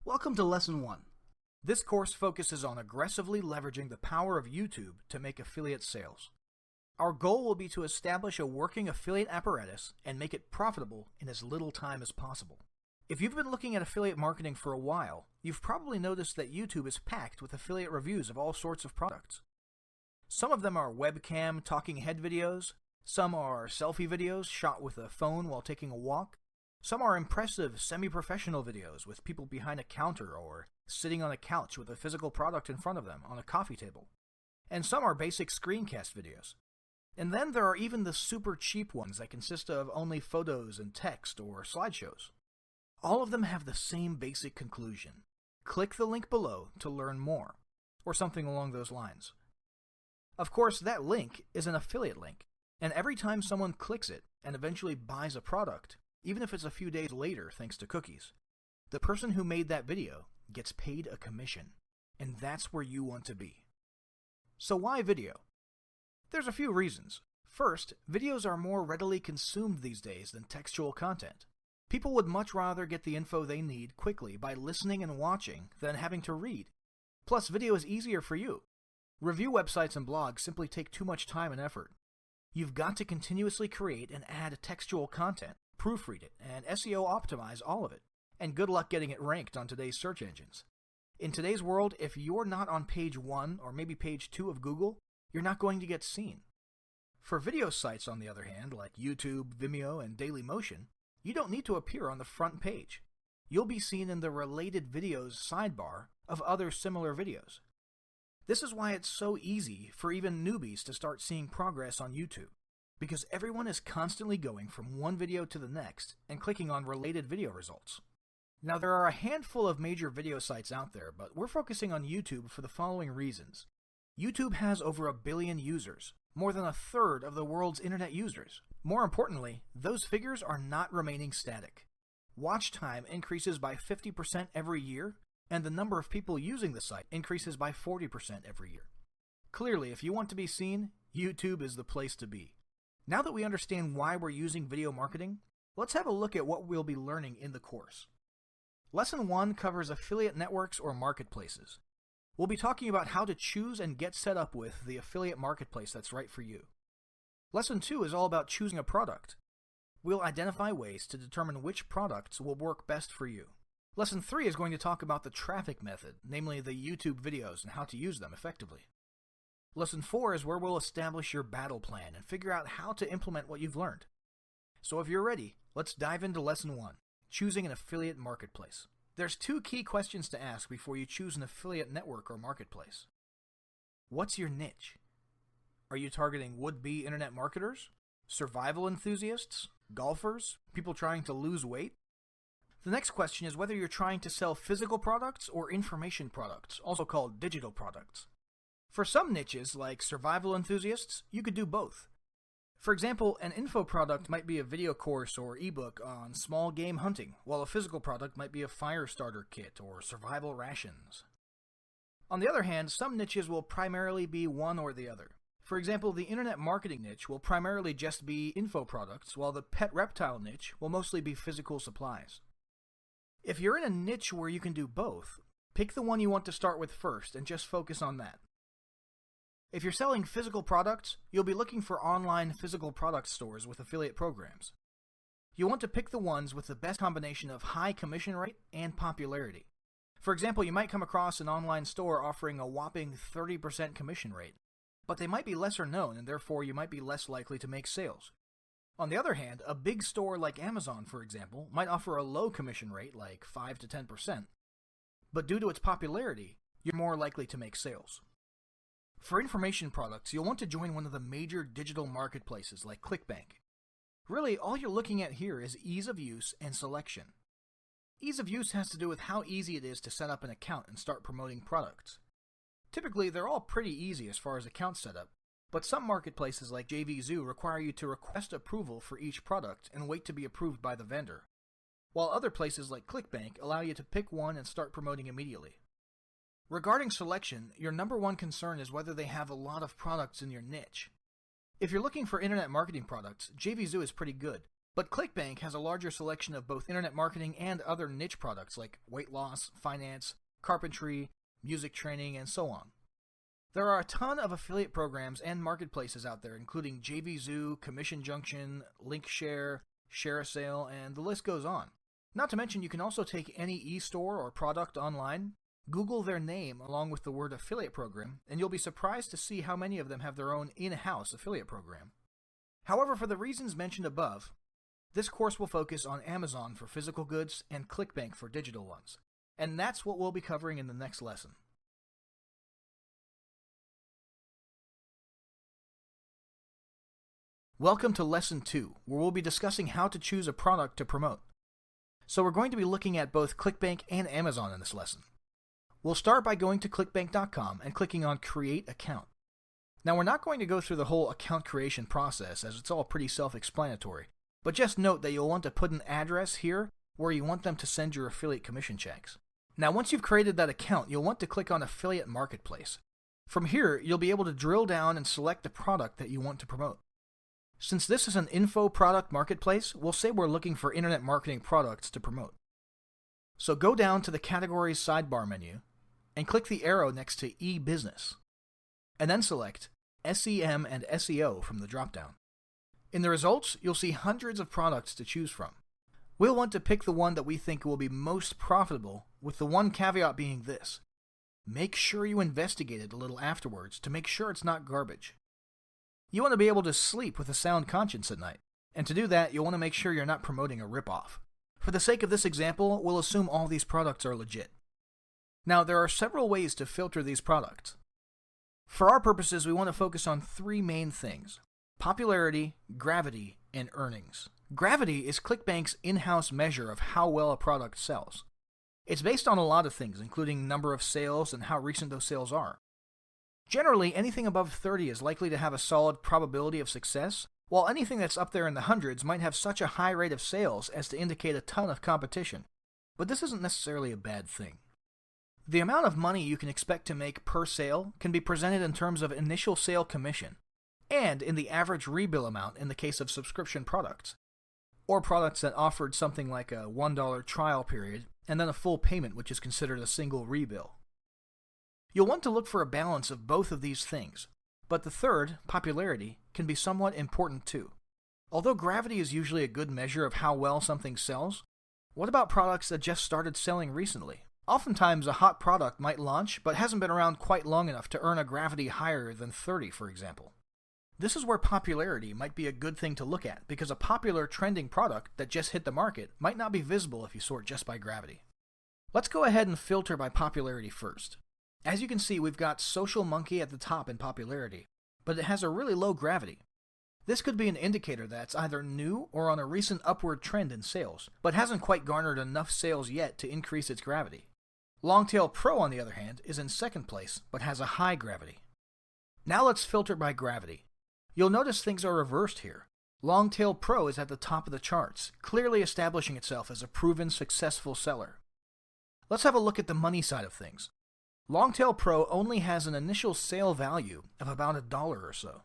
Welcome to Lesson 1. This course focuses on aggressively leveraging the power of YouTube to make affiliate sales. Our goal will be to establish a working affiliate apparatus and make it profitable in as little time as possible. If you've been looking at affiliate marketing for a while, you've probably noticed that YouTube is packed with affiliate reviews of all sorts of products. Some of them are webcam talking head videos, some are selfie videos shot with a phone while taking a walk, some are impressive semi-professional videos with people behind a counter or sitting on a couch with a physical product in front of them on a coffee table, and some are basic screencast videos. And then there are even the super cheap ones that consist of only photos and text or slideshows. All of them have the same basic conclusion. Click the link below to learn more, or something along those lines. Of course, that link is an affiliate link, and every time someone clicks it and eventually buys a product, even if it's a few days later thanks to cookies, the person who made that video gets paid a commission, and that's where you want to be. So why video? There's a few reasons. First, videos are more readily consumed these days than textual content. People would much rather get the info they need quickly by listening and watching than having to read. Plus, video is easier for you. Review websites and blogs simply take too much time and effort. You've got to continuously create and add textual content, proofread it, and SEO optimize all of it. And good luck getting it ranked on today's search engines. In today's world, if you're not on page 1 or maybe page 2 of Google, you're not going to get seen. For video sites, on the other hand, like YouTube, Vimeo, and Dailymotion, you don't need to appear on the front page. You'll be seen in the related videos sidebar of other similar videos. This is why it's so easy for even newbies to start seeing progress on YouTube, because everyone is constantly going from one video to the next and clicking on related video results. Now, there are a handful of major video sites out there, but we're focusing on YouTube for the following reasons. YouTube has over 1 billion users, more than a third of the world's internet users. More importantly, those figures are not remaining static. Watch time increases by 50% every year, and the number of people using the site increases by 40% every year. Clearly, if you want to be seen, YouTube is the place to be. Now that we understand why we're using video marketing, let's have a look at what we'll be learning in the course. Lesson 1 covers affiliate networks or marketplaces. We'll be talking about how to choose and get set up with the affiliate marketplace that's right for you. Lesson 2 is all about choosing a product. We'll identify ways to determine which products will work best for you. Lesson 3 is going to talk about the traffic method, namely the YouTube videos and how to use them effectively. Lesson 4 is where we'll establish your battle plan and figure out how to implement what you've learned. So if you're ready, let's dive into Lesson 1, choosing an affiliate marketplace. There's 2 key questions to ask before you choose an affiliate network or marketplace. What's your niche? Are you targeting would-be internet marketers? Survival enthusiasts? Golfers? People trying to lose weight? The next question is whether you're trying to sell physical products or information products, also called digital products. For some niches, like survival enthusiasts, you could do both. For example, an info product might be a video course or ebook on small game hunting, while a physical product might be a fire starter kit or survival rations. On the other hand, some niches will primarily be one or the other. For example, the internet marketing niche will primarily just be info products, while the pet reptile niche will mostly be physical supplies. If you're in a niche where you can do both, pick the one you want to start with first and just focus on that. If you're selling physical products, you'll be looking for online physical product stores with affiliate programs. You'll want to pick the ones with the best combination of high commission rate and popularity. For example, you might come across an online store offering a whopping 30% commission rate, but they might be lesser known and therefore you might be less likely to make sales. On the other hand, a big store like Amazon, for example, might offer a low commission rate like 5 to 10%, but due to its popularity, you're more likely to make sales. For information products, you'll want to join one of the major digital marketplaces like ClickBank. Really, all you're looking at here is ease of use and selection. Ease of use has to do with how easy it is to set up an account and start promoting products. Typically, they're all pretty easy as far as account setup, but some marketplaces like JVZoo require you to request approval for each product and wait to be approved by the vendor, while other places like ClickBank allow you to pick one and start promoting immediately. Regarding selection, your number one concern is whether they have a lot of products in your niche. If you're looking for internet marketing products, JVZoo is pretty good, But ClickBank has a larger selection of both internet marketing and other niche products like weight loss, finance, carpentry, music training, and so on. There are a ton of affiliate programs and marketplaces out there, including JVZoo, Commission Junction, Linkshare, ShareASale, and the list goes on. Not to mention, you can also take any e-store or product online, Google their name along with the word affiliate program, and you'll be surprised to see how many of them have their own in-house affiliate program. However, for the reasons mentioned above, this course will focus on Amazon for physical goods and ClickBank for digital ones, and that's what we'll be covering in the next lesson. Welcome to Lesson 2, where we'll be discussing how to choose a product to promote. So we're going to be looking at both ClickBank and Amazon in this lesson. We'll start by going to clickbank.com and clicking on Create Account. Now we're not going to go through the whole account creation process as it's all pretty self-explanatory, but just note that you'll want to put an address here where you want them to send your affiliate commission checks. Now once you've created that account, you'll want to click on Affiliate Marketplace. From here, you'll be able to drill down and select the product that you want to promote. Since this is an info product marketplace, we'll say we're looking for internet marketing products to promote. So go down to the Categories sidebar menu and click the arrow next to e-business, and then select SEM and SEO from the dropdown. In the results, you'll see hundreds of products to choose from. We'll want to pick the one that we think will be most profitable, with the one caveat being this: make sure you investigate it a little afterwards to make sure it's not garbage. You want to be able to sleep with a sound conscience at night, and to do that, you'll want to make sure you're not promoting a ripoff. For the sake of this example, we'll assume all these products are legit. Now, there are several ways to filter these products. For our purposes, we want to focus on three main things: popularity, gravity, and earnings. Gravity is ClickBank's in-house measure of how well a product sells. It's based on a lot of things, including number of sales and how recent those sales are. Generally, anything above 30 is likely to have a solid probability of success, while anything that's up there in the hundreds might have such a high rate of sales as to indicate a ton of competition. But this isn't necessarily a bad thing. The amount of money you can expect to make per sale can be presented in terms of initial sale commission, and in the average rebill amount in the case of subscription products, or products that offered something like a $1 trial period and then a full payment, which is considered a single rebill. You'll want to look for a balance of both of these things, but the third, popularity, can be somewhat important too. Although gravity is usually a good measure of how well something sells, what about products that just started selling recently? Oftentimes a hot product might launch but hasn't been around quite long enough to earn a gravity higher than 30, for example. This is where popularity might be a good thing to look at, because a popular trending product that just hit the market might not be visible if you sort just by gravity. Let's go ahead and filter by popularity first. As you can see, we've got Social Monkey at the top in popularity, but it has a really low gravity. This could be an indicator that it's either new or on a recent upward trend in sales, but hasn't quite garnered enough sales yet to increase its gravity. Longtail Pro, on the other hand, is in second place, but has a high gravity. Now let's filter by gravity. You'll notice things are reversed here. Longtail Pro is at the top of the charts, clearly establishing itself as a proven successful seller. Let's have a look at the money side of things. Longtail Pro only has an initial sale value of about $1 or so.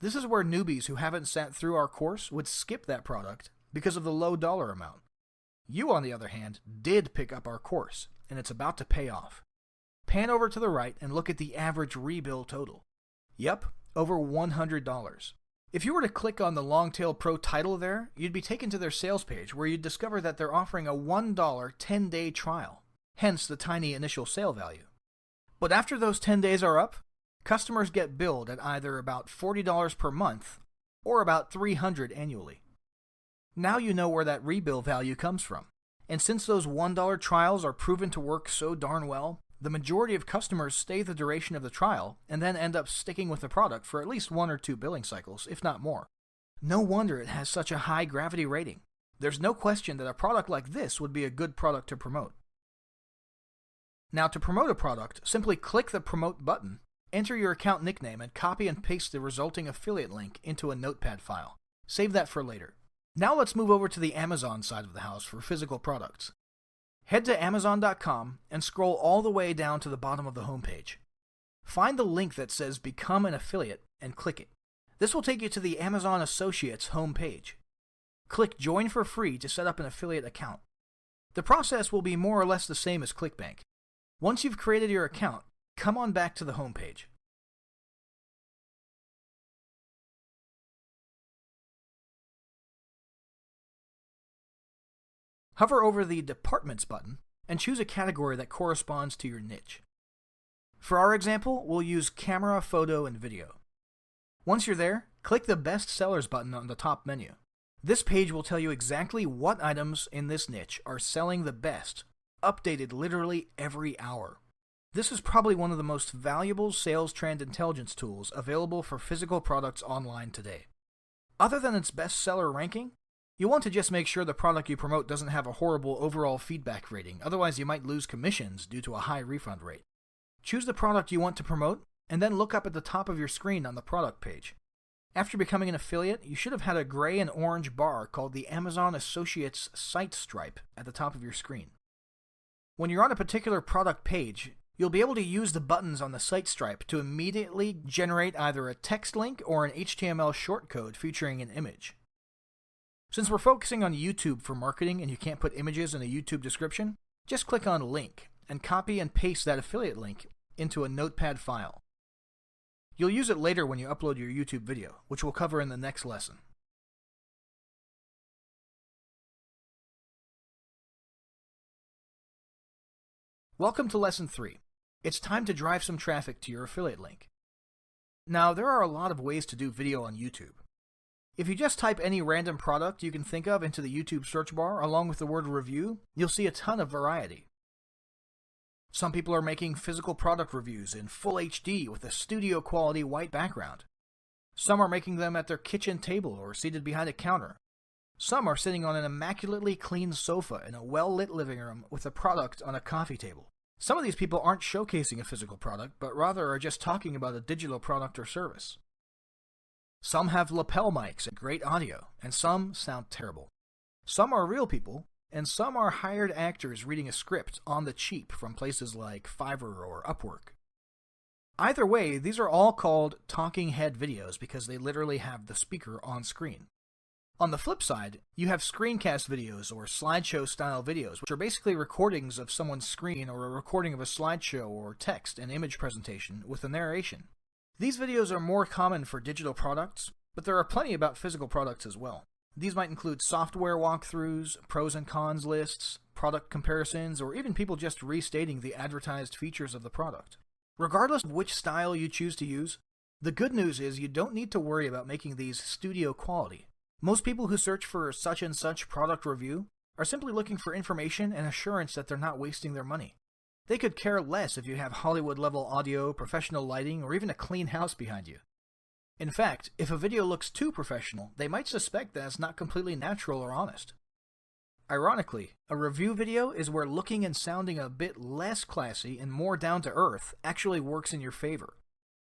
This is where newbies who haven't sat through our course would skip that product because of the low dollar amount. You, on the other hand, did pick up our course, and it's about to pay off. Pan over to the right and look at the average rebill total. Yep, over $100. If you were to click on the Longtail Pro title there, you'd be taken to their sales page where you'd discover that they're offering a $1 10-day trial, hence the tiny initial sale value. But after those 10 days are up, customers get billed at either about $40 per month or about $300 annually. Now you know where that rebill value comes from. And since those $1 trials are proven to work so darn well, the majority of customers stay the duration of the trial and then end up sticking with the product for at least 1 or 2 billing cycles, if not more. No wonder it has such a high gravity rating. There's no question that a product like this would be a good product to promote. Now, to promote a product, simply click the Promote button, enter your account nickname, and copy and paste the resulting affiliate link into a notepad file. Save that for later. Now let's move over to the Amazon side of the house for physical products. Head to Amazon.com and scroll all the way down to the bottom of the homepage. Find the link that says Become an Affiliate and click it. This will take you to the Amazon Associates homepage. Click Join for free to set up an affiliate account. The process will be more or less the same as ClickBank. Once you've created your account, come on back to the home page. Hover over the Departments button and choose a category that corresponds to your niche. For our example, we'll use camera, photo, and video. Once you're there, click the Best Sellers button on the top menu. This page will tell you exactly what items in this niche are selling the best, updated literally every hour. This is probably one of the most valuable sales trend intelligence tools available for physical products online today. Other than its bestseller ranking, you want to just make sure the product you promote doesn't have a horrible overall feedback rating, otherwise you might lose commissions due to a high refund rate. Choose the product you want to promote, and then look up at the top of your screen on the product page. After becoming an affiliate, you should have had a gray and orange bar called the Amazon Associates Site Stripe at the top of your screen. When you're on a particular product page, you'll be able to use the buttons on the site stripe to immediately generate either a text link or an HTML shortcode featuring an image. Since we're focusing on YouTube for marketing and you can't put images in a YouTube description, just click on Link and copy and paste that affiliate link into a notepad file. You'll use it later when you upload your YouTube video, which we'll cover in the next lesson. Welcome to Lesson 3. It's time to drive some traffic to your affiliate link. Now, there are a lot of ways to do video on YouTube. If you just type any random product you can think of into the YouTube search bar along with the word review, you'll see a ton of variety. Some people are making physical product reviews in full HD with a studio quality white background. Some are making them at their kitchen table or seated behind a counter. Some are sitting on an immaculately clean sofa in a well-lit living room with a product on a coffee table. Some of these people aren't showcasing a physical product, but rather are just talking about a digital product or service. Some have lapel mics and great audio, and some sound terrible. Some are real people, and some are hired actors reading a script on the cheap from places like Fiverr or Upwork. Either way, these are all called talking head videos because they literally have the speaker on screen. On the flip side, you have screencast videos or slideshow-style videos, which are basically recordings of someone's screen or a recording of a slideshow or text and image presentation with a narration. These videos are more common for digital products, but there are plenty about physical products as well. These might include software walkthroughs, pros and cons lists, product comparisons, or even people just restating the advertised features of the product. Regardless of which style you choose to use, the good news is you don't need to worry about making these studio quality. Most people who search for such and such product review are simply looking for information and assurance that they're not wasting their money. They could care less if you have Hollywood-level audio, professional lighting, or even a clean house behind you. In fact, if a video looks too professional, they might suspect that it's not completely natural or honest. Ironically, a review video is where looking and sounding a bit less classy and more down-to-earth actually works in your favor.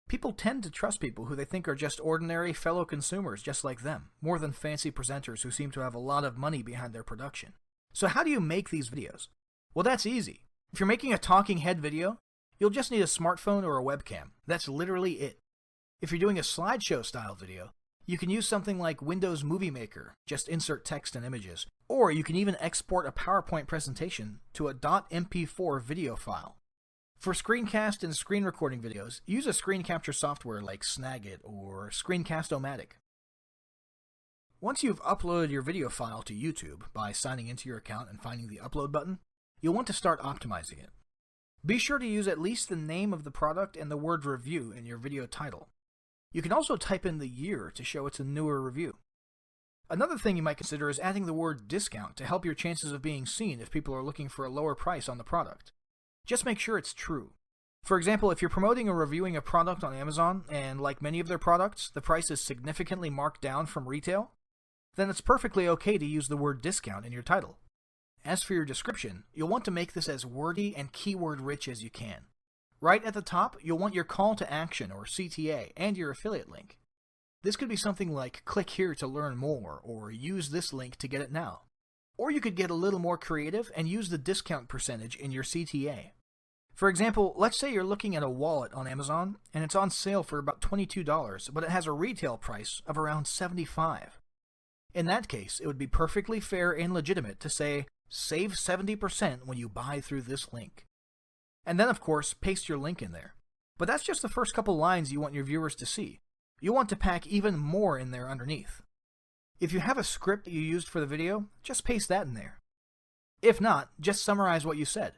People tend to trust people who they think are just ordinary fellow consumers just like them, more than fancy presenters who seem to have a lot of money behind their production. So how do you make these videos? Well, that's easy. If you're making a talking head video, you'll just need a smartphone or a webcam. That's literally it. If you're doing a slideshow style video, you can use something like Windows Movie Maker, just insert text and images, or you can even export a PowerPoint presentation to a .mp4 video file. For screencast and screen recording videos, use a screen capture software like Snagit or Screencast-O-Matic. Once you've uploaded your video file to YouTube by signing into your account and finding the upload button, you'll want to start optimizing it. Be sure to use at least the name of the product and the word review in your video title. You can also type in the year to show it's a newer review. Another thing you might consider is adding the word discount to help your chances of being seen if people are looking for a lower price on the product. Just make sure it's true. For example, if you're promoting or reviewing a product on Amazon, and like many of their products, the price is significantly marked down from retail, then it's perfectly okay to use the word discount in your title. As for your description, you'll want to make this as wordy and keyword-rich as you can. Right at the top, you'll want your call to action or CTA and your affiliate link. This could be something like click here to learn more or use this link to get it now. Or you could get a little more creative and use the discount percentage in your CTA. For example, let's say you're looking at a wallet on Amazon and it's on sale for about $22, but it has a retail price of around $75. In that case, it would be perfectly fair and legitimate to say, save 70% when you buy through this link. And then, of course, paste your link in there. But that's just the first couple lines you want your viewers to see. You want to pack even more in there underneath. If you have a script that you used for the video, just paste that in there. If not, just summarize what you said.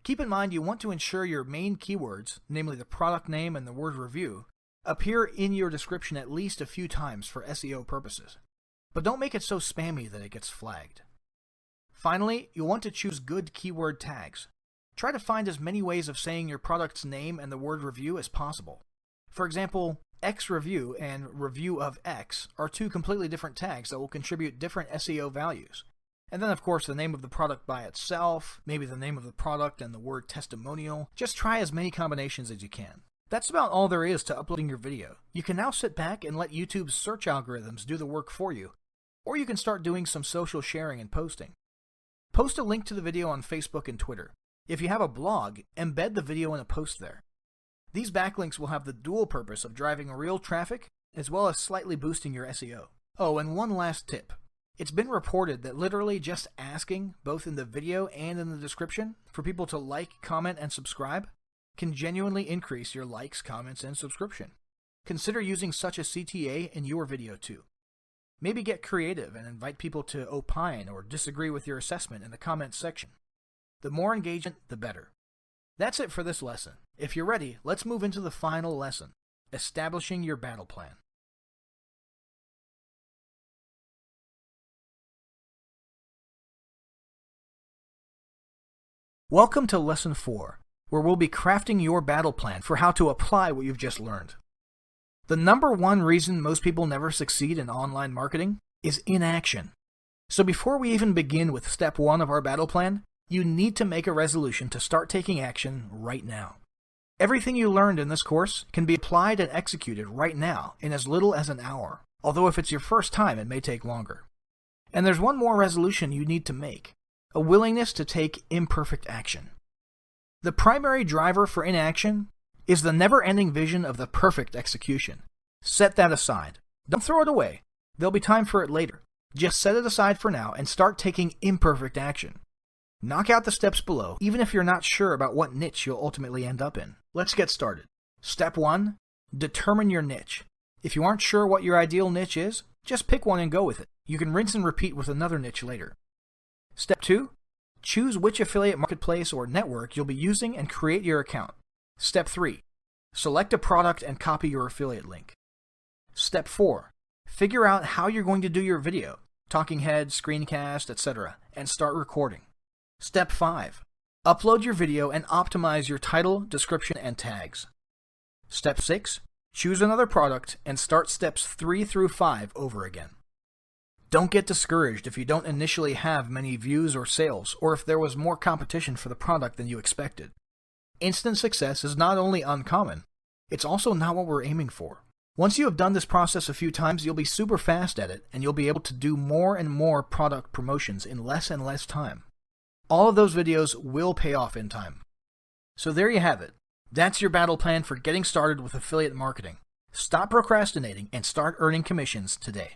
Keep in mind you want to ensure your main keywords, namely the product name and the word review, appear in your description at least a few times for SEO purposes. But don't make it so spammy that it gets flagged. Finally, you'll want to choose good keyword tags. Try to find as many ways of saying your product's name and the word review as possible. For example, X review and review of X are two completely different tags that will contribute different SEO values. And then, of course, the name of the product by itself, maybe the name of the product and the word testimonial. Just try as many combinations as you can. That's about all there is to uploading your video. You can now sit back and let YouTube's search algorithms do the work for you, or you can start doing some social sharing and posting. Post a link to the video on Facebook and Twitter. If you have a blog, embed the video in a post there. These backlinks will have the dual purpose of driving real traffic, as well as slightly boosting your SEO. Oh, and one last tip. It's been reported that literally just asking, both in the video and in the description, for people to like, comment, and subscribe can genuinely increase your likes, comments, and subscription. Consider using such a CTA in your video too. Maybe get creative and invite people to opine or disagree with your assessment in the comments section. The more engagement, the better. That's it for this lesson. If you're ready, let's move into the final lesson, establishing your battle plan. Welcome to Lesson 4, where we'll be crafting your battle plan for how to apply what you've just learned. The number one reason most people never succeed in online marketing is inaction. So before we even begin with step 1 of our battle plan, you need to make a resolution to start taking action right now. Everything you learned in this course can be applied and executed right now in as little as an hour, although if it's your first time, it may take longer. And there's one more resolution you need to make, a willingness to take imperfect action. The primary driver for inaction is the never-ending vision of the perfect execution. Set that aside. Don't throw it away. There'll be time for it later. Just set it aside for now and start taking imperfect action. Knock out the steps below, even if you're not sure about what niche you'll ultimately end up in. Let's get started. Step 1. Determine your niche. If you aren't sure what your ideal niche is, just pick one and go with it. You can rinse and repeat with another niche later. Step 2. Choose which affiliate marketplace or network you'll be using and create your account. Step 3. Select a product and copy your affiliate link. Step 4. Figure out how you're going to do your video, talking head, screencast, etc., and start recording. Step 5. Upload your video and optimize your title, description, and tags. Step 6. Choose another product and start steps 3 through 5 over again. Don't get discouraged if you don't initially have many views or sales, or if there was more competition for the product than you expected. Instant success is not only uncommon, it's also not what we're aiming for. Once you have done this process a few times, you'll be super fast at it, and you'll be able to do more and more product promotions in less and less time. All of those videos will pay off in time. So there you have it. That's your battle plan for getting started with affiliate marketing. Stop procrastinating and start earning commissions today.